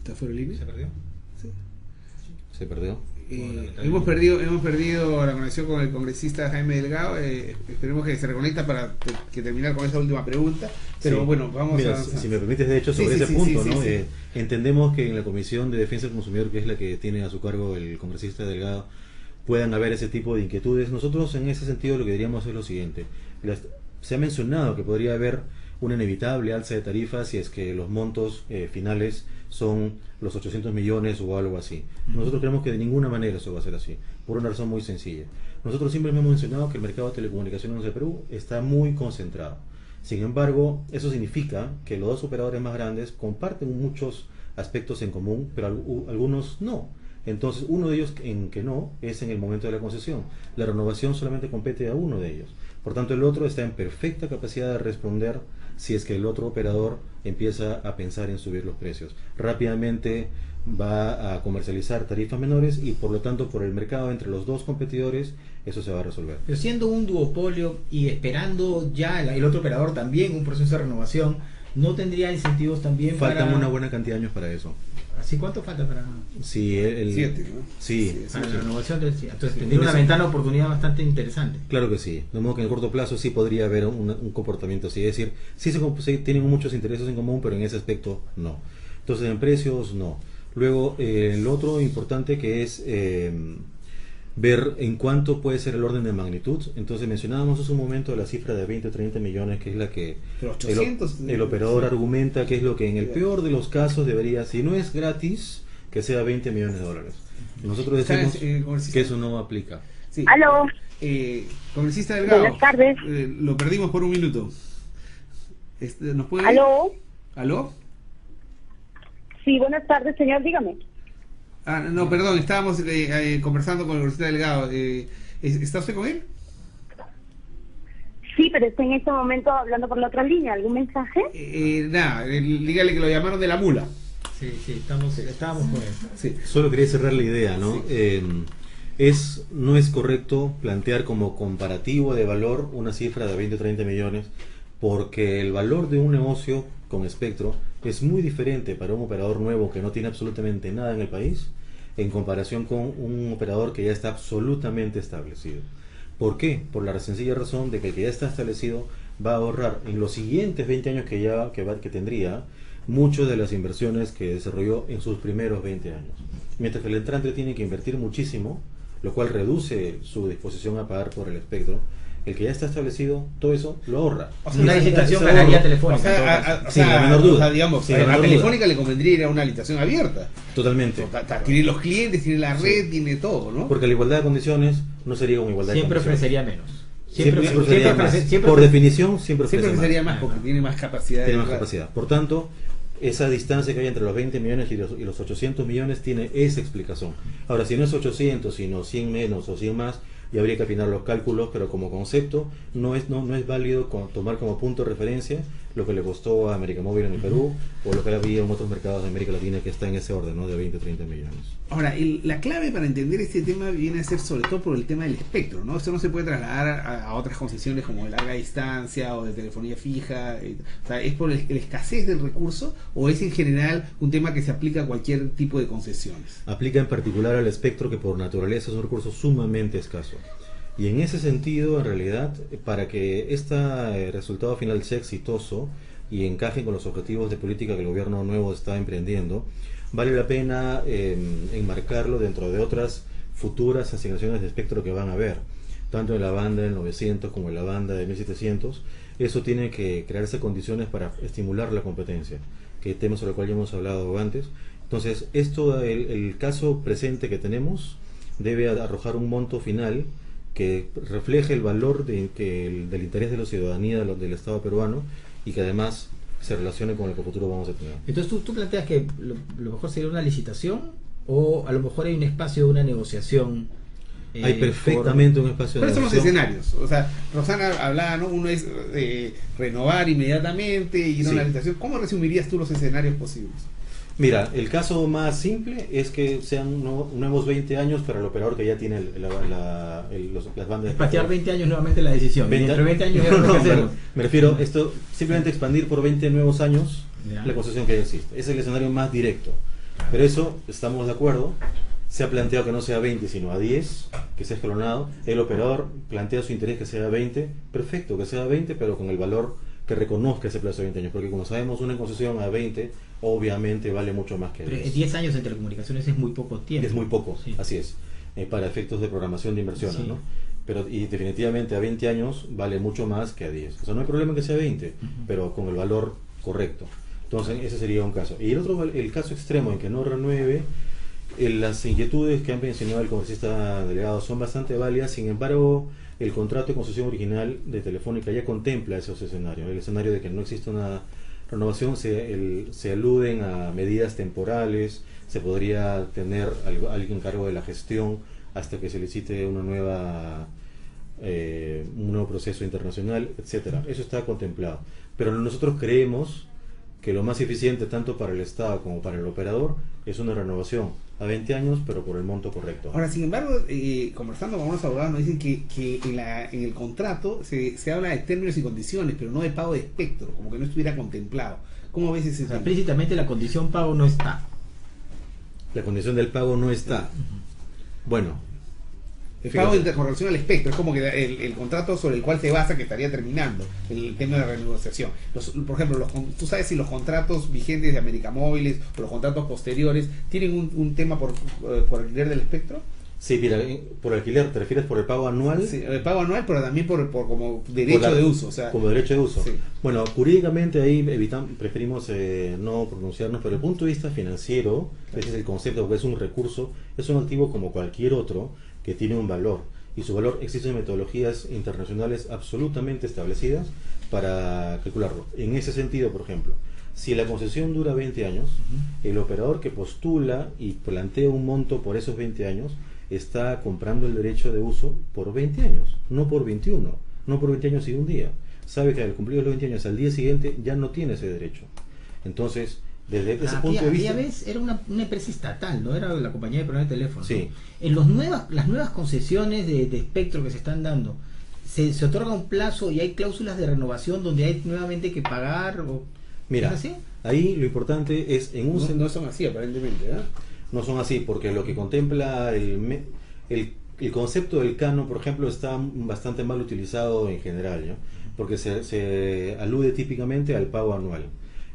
¿Está fuera de línea? ¿Se perdió? Sí. Se perdió. Hemos perdido la conexión con el congresista Jaime Delgado. Esperemos que se reconecta para que terminar con esta última pregunta. Pero Sí. bueno, vamos Mira, a... si me permites, de hecho, sobre Sí, ese sí, punto, sí, ¿no? sí. Entendemos que en la Comisión de Defensa del Consumidor, que es la que tiene a su cargo el congresista Delgado, puedan haber ese tipo de inquietudes. Nosotros, en ese sentido, lo que diríamos es lo siguiente. Se ha mencionado que podría haber una inevitable alza de tarifas si es que los montos finales son los 800 millones o algo así. Nosotros creemos que de ninguna manera eso va a ser así, por una razón muy sencilla. Nosotros siempre hemos mencionado que el mercado de telecomunicaciones de Perú está muy concentrado. Sin embargo, eso significa que los dos operadores más grandes comparten muchos aspectos en común, pero algunos no. Entonces, uno de ellos en que no es en el momento de la concesión. La renovación solamente compete a uno de ellos. Por tanto, el otro está en perfecta capacidad de responder si es que el otro operador empieza a pensar en subir los precios. Rápidamente va a comercializar tarifas menores y por lo tanto por el mercado entre los dos competidores eso se va a resolver. Pero siendo un duopolio y esperando ya el otro operador también un proceso de renovación, ¿no tendría incentivos también Faltan para...? una buena cantidad de años para eso. ¿Así cuánto falta para...? Sí, 7, ¿no? Sí, Para la renovación entonces Sí, tendría una eso- ventana de oportunidad bastante interesante. claro que sí. De modo que en el corto plazo sí podría haber un comportamiento así. Es decir, sí tienen muchos intereses en común, pero en ese aspecto no. Entonces en precios no. Luego el otro importante que es ver en cuánto puede ser el orden de magnitud. Entonces mencionábamos hace un momento la cifra de 20 o 30 millones, que es la que Pero 800, el operador sí. argumenta que es lo que en el peor de los casos debería, si no es gratis, que sea 20 millones de dólares. Nosotros decimos Congresista. que eso no aplica. Sí. Aló. Congresista Delgado. Buenas tardes. Lo perdimos por un minuto. ¿Nos puede oír? Aló. ¿Aló? Sí, buenas tardes, señor, dígame. No, perdón, estábamos conversando con el congresista Delgado. ¿Está usted con él? Sí, pero estoy en este momento hablando por la otra línea. ¿Algún mensaje? Nada, dígale que lo llamaron de la mula. Sí, estábamos con él. Sí. Solo quería cerrar la idea, ¿no? No es correcto plantear como comparativo de valor una cifra de 20 o 30 millones, porque el valor de un negocio con espectro es muy diferente para un operador nuevo que no tiene absolutamente nada en el país en comparación con un operador que ya está absolutamente establecido. ¿Por qué? Por la sencilla razón de que el que ya está establecido va a ahorrar en los siguientes 20 años que tendría muchas de las inversiones que desarrolló en sus primeros 20 años. Mientras que el entrante tiene que invertir muchísimo, lo cual reduce su disposición a pagar por el espectro. El que ya está establecido, todo eso lo ahorra. O sea, Una ese licitación ahorro, ganaría Telefónica. o sea, en todo caso. Sin la menor duda. O sea, digamos, Sin la a menor Telefónica le convendría ir a una licitación abierta. Totalmente. Tiene los clientes, tiene la red, tiene todo, ¿no? Porque la igualdad de condiciones no sería una igualdad Siempre de condiciones. ofrecería menos. Siempre ofrecería más. siempre- Por definición, siempre Siempre ofrece sería más. más porque tiene más capacidad. Tiene más de- capacidad. Por tanto, esa distancia que hay entre los 20 millones y los 800 millones tiene esa explicación. Ahora, si no es 800, sino 100 menos o 100 más, y habría que afinar los cálculos, pero como concepto no es válido tomar como punto de referencia lo que le costó a América Móvil en el Perú o lo que había en otros mercados de América Latina que está en ese orden, ¿no? De 20 o 30 millones. Ahora, la clave para entender este tema viene a ser sobre todo por el tema del espectro, ¿no? Esto no se puede trasladar a otras concesiones como de larga distancia o de telefonía fija. O sea, ¿es por la escasez del recurso o es en general un tema que se aplica a cualquier tipo de concesiones? Aplica en particular al espectro, que por naturaleza es un recurso sumamente escaso. Y en ese sentido, en realidad, para que este resultado final sea exitoso y encaje con los objetivos de política que el gobierno nuevo está emprendiendo, vale la pena enmarcarlo dentro de otras futuras asignaciones de espectro que van a haber, tanto en la banda del 900 como en la banda de 1700. Eso tiene que crearse condiciones para estimular la competencia, que tema sobre el cual ya hemos hablado antes. Entonces, el caso presente que tenemos debe arrojar un monto final que refleje el valor del interés de la ciudadanía del Estado peruano y que además se relacione con el que futuro vamos a tener. Entonces tú planteas que lo mejor sería una licitación o a lo mejor hay un espacio de una negociación. Hay perfectamente un espacio de ¿Cuáles son los negociación. escenarios? O sea, Rosana hablaba, ¿no? Uno es renovar inmediatamente y ir a una Sí. licitación. ¿Cómo resumirías tú los escenarios posibles? Mira, el caso más simple es que sean nuevos 20 años para el operador que ya tiene las bandas. Espaciar 20 años nuevamente la decisión. Y entre 20 años ya No, no, no, lo que hacemos. me refiero a esto, simplemente expandir por 20 nuevos años Ya. la concesión que ya existe. Ese es el escenario más directo. Pero eso, estamos de acuerdo, se ha planteado que no sea 20 sino a 10, que sea escalonado. El operador plantea su interés que sea 20, perfecto, que sea 20, pero con el valor que reconozca ese plazo de 20 años, porque como sabemos, una concesión a 20 obviamente vale mucho más que Pero 10. 10 años en telecomunicaciones es muy poco tiempo. Es muy poco, Sí. así es, para efectos de programación de inversiones, Sí. ¿no? Pero, y definitivamente a 20 años vale mucho más que a 10. O sea, no hay problema que sea 20, pero con el valor correcto. Entonces, ese sería un caso. Y el otro, el caso extremo en que no renueve, las inquietudes que han mencionado el congresista delegado son bastante válidas. Sin embargo, el contrato de concesión original de Telefónica ya contempla esos escenarios. El escenario de que no existe una renovación, se aluden a medidas temporales, se podría tener alguien a cargo de la gestión hasta que se licite un nuevo proceso internacional, etcétera. Eso está contemplado. Pero nosotros creemos que lo más eficiente tanto para el Estado como para el operador es una renovación a 20 años, pero por el monto correcto. Ahora, sin embargo, conversando con unos abogados, nos dicen que en el contrato se habla de términos y condiciones, pero no de pago de espectro, como que no estuviera contemplado. ¿Cómo ves ese O sea, tema? explícitamente la condición pago no está. La condición del pago no está. Bueno, El fíjate. pago con relación al espectro es como que el contrato sobre el cual se basa que estaría terminando el tema de la renegociación. Por ejemplo, tú sabes si los contratos vigentes de América Móviles o los contratos posteriores tienen un tema por alquiler del espectro. Sí, mira, por alquiler, ¿te refieres por el pago anual? Sí, el pago anual, pero también por como derecho de uso. O sea, como derecho de uso. Sí. Bueno, jurídicamente ahí preferimos no pronunciarnos, pero desde el punto de vista financiero, ese es el concepto, porque es un recurso, es un activo como cualquier otro que tiene un valor. Y su valor, existen metodologías internacionales absolutamente establecidas para calcularlo. En ese sentido, por ejemplo, si la concesión dura 20 años, el operador que postula y plantea un monto por esos 20 años, está comprando el derecho de uso por 20 años, no por 21, no por 20 años y un día. Sabe que al cumplir los 20 años al día siguiente ya no tiene ese derecho. Entonces, desde ese punto de vista... Aquella vez era una empresa estatal, ¿no? Era la compañía de programa de teléfono. Sí. En las nuevas concesiones de espectro que se están dando, se otorga un plazo y hay cláusulas de renovación donde hay nuevamente que pagar. Mira, ¿es así? ahí lo importante es en un... no son así aparentemente, ¿verdad? No son así, porque lo que contempla el concepto del canon, por ejemplo, está bastante mal utilizado en general, ¿no? Porque se alude típicamente al pago anual.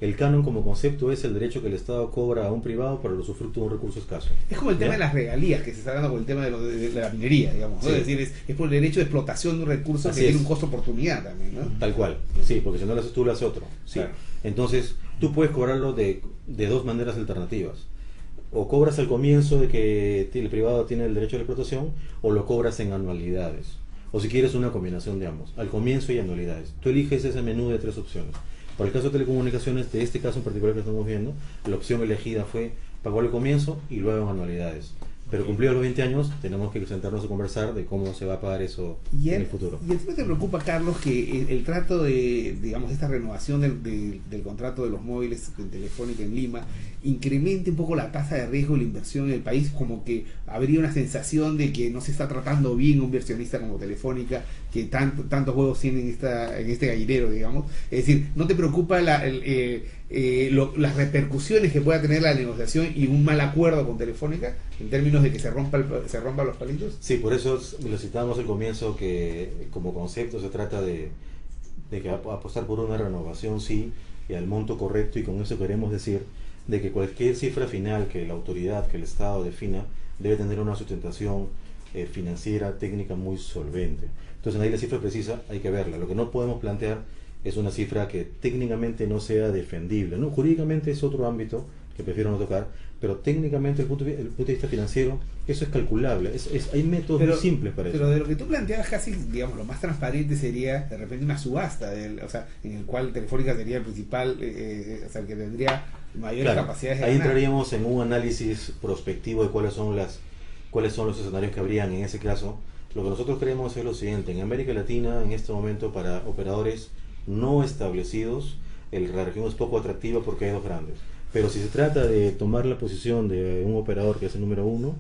El canon como concepto es el derecho que el Estado cobra a un privado para el usufructo de un recurso escaso. Es como el tema ¿Ya? de las regalías que se está dando con el tema de la minería, digamos, ¿no? Sí. Es decir, es por el derecho de explotación de un recurso Así que tiene es. un costo oportunidad también, ¿no? Tal cual, sí, porque si no lo haces tú, lo hace otro. Sí. Claro. Entonces, tú puedes cobrarlo de dos maneras alternativas. O cobras al comienzo de que el privado tiene el derecho a la explotación, o lo cobras en anualidades. O si quieres una combinación de ambos, al comienzo y anualidades. Tú eliges ese menú de 3 opciones. Para el caso de telecomunicaciones, de este caso en particular que estamos viendo, la opción elegida fue pago al comienzo y luego en anualidades. Pero cumplidos los 20 años, tenemos que sentarnos a conversar de cómo se va a pagar eso en el futuro. ¿Y a ti no te preocupa, Carlos, que el trato de, digamos, esta renovación del contrato de los móviles en Telefónica en Lima incremente un poco la tasa de riesgo de la inversión en el país? Como que habría una sensación de que no se está tratando bien a un inversionista como Telefónica, que tantos juegos tiene en este gallinero, digamos. Es decir, ¿no te preocupa las repercusiones que pueda tener la negociación y un mal acuerdo con Telefónica en términos de que se rompan los palitos? Sí, por eso lo citábamos al comienzo, que como concepto se trata de que apostar por una renovación, sí, y al monto correcto, y con eso queremos decir de que cualquier cifra final que la autoridad, que el Estado defina, debe tener una sustentación financiera, técnica muy solvente. Entonces ahí la cifra precisa hay que verla. Lo que no podemos plantear es una cifra que técnicamente no sea defendible, ¿no? Jurídicamente es otro ámbito que prefiero no tocar, pero técnicamente el punto de vista financiero, eso es calculable, hay métodos muy simples para eso. Pero de lo que tú planteas, casi, digamos, lo más transparente sería de repente una subasta, o sea, en el cual Telefónica sería el principal, o sea, el que tendría mayores capacidades de ahí ganar. entraríamos en un análisis prospectivo de cuáles son los escenarios que habrían en ese caso. Lo que nosotros creemos es lo siguiente: en América Latina, en este momento, para operadores no establecidos, la región es poco atractiva porque hay dos grandes. Pero si se trata de tomar la posición de un operador que es el número uno,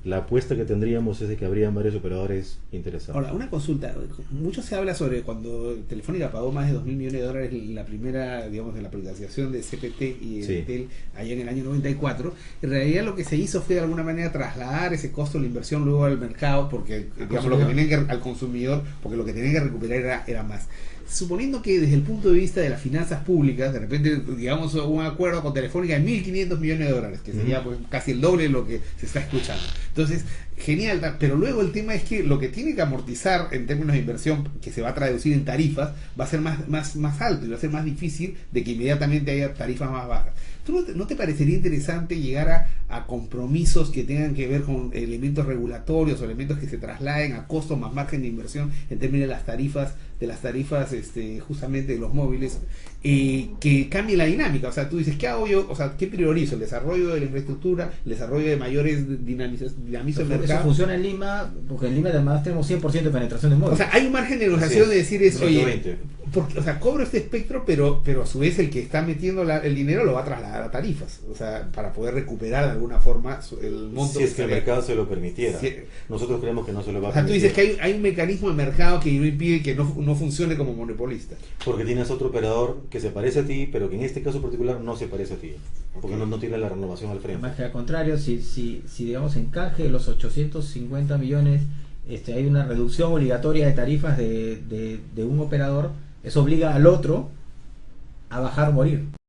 la apuesta que tendríamos es de que habrían varios operadores interesados. Ahora, una consulta. Mucho se habla sobre cuando Telefónica pagó más de $2.000 millones en la primera, digamos, de la privatización de CPT y Sí. Entel allá en el año 94. En realidad lo que se hizo fue de alguna manera trasladar ese costo de la inversión luego al mercado, porque digamos lo que tenían que, al consumidor, porque lo que tenían que recuperar era más. Suponiendo que desde el punto de vista de las finanzas públicas, de repente, digamos, un acuerdo con Telefónica de $1.500 millones, que sería pues casi el doble de lo que se está escuchando. Entonces, genial, pero luego el tema es que lo que tiene que amortizar en términos de inversión, que se va a traducir en tarifas, va a ser más alto y va a ser más difícil de que inmediatamente haya tarifas más bajas. ¿Tú no te parecería interesante llegar a compromisos que tengan que ver con elementos regulatorios o elementos que se trasladen a costo más margen de inversión en términos de las tarifas justamente de los móviles, que cambie la dinámica? O sea, tú dices, ¿qué hago yo? O sea, ¿qué priorizo? ¿El desarrollo de la infraestructura? ¿El desarrollo de mayores dinamismo del mercado? Eso funciona en Lima, porque en Lima además tenemos 100% de penetración de móviles. O sea, hay un margen de negociación de decir eso, oye, 120. porque, o sea, cobro este espectro, pero a su vez el que está metiendo el dinero lo va a trasladar a tarifas, o sea, para poder recuperar de alguna forma el monto. Si es que el mercado se lo permitiera. Sí. Nosotros creemos que no se lo va a O sea, tú permitir. dices que hay un mecanismo de mercado que no impide que no funcione como monopolista. Porque tienes otro operador que se parece a ti, pero que en este caso particular no se parece a ti. Porque no tiene la renovación al frente. Más que al contrario, si digamos en canje de los 850 millones hay una reducción obligatoria de tarifas de un operador, eso obliga al otro a bajar o morir.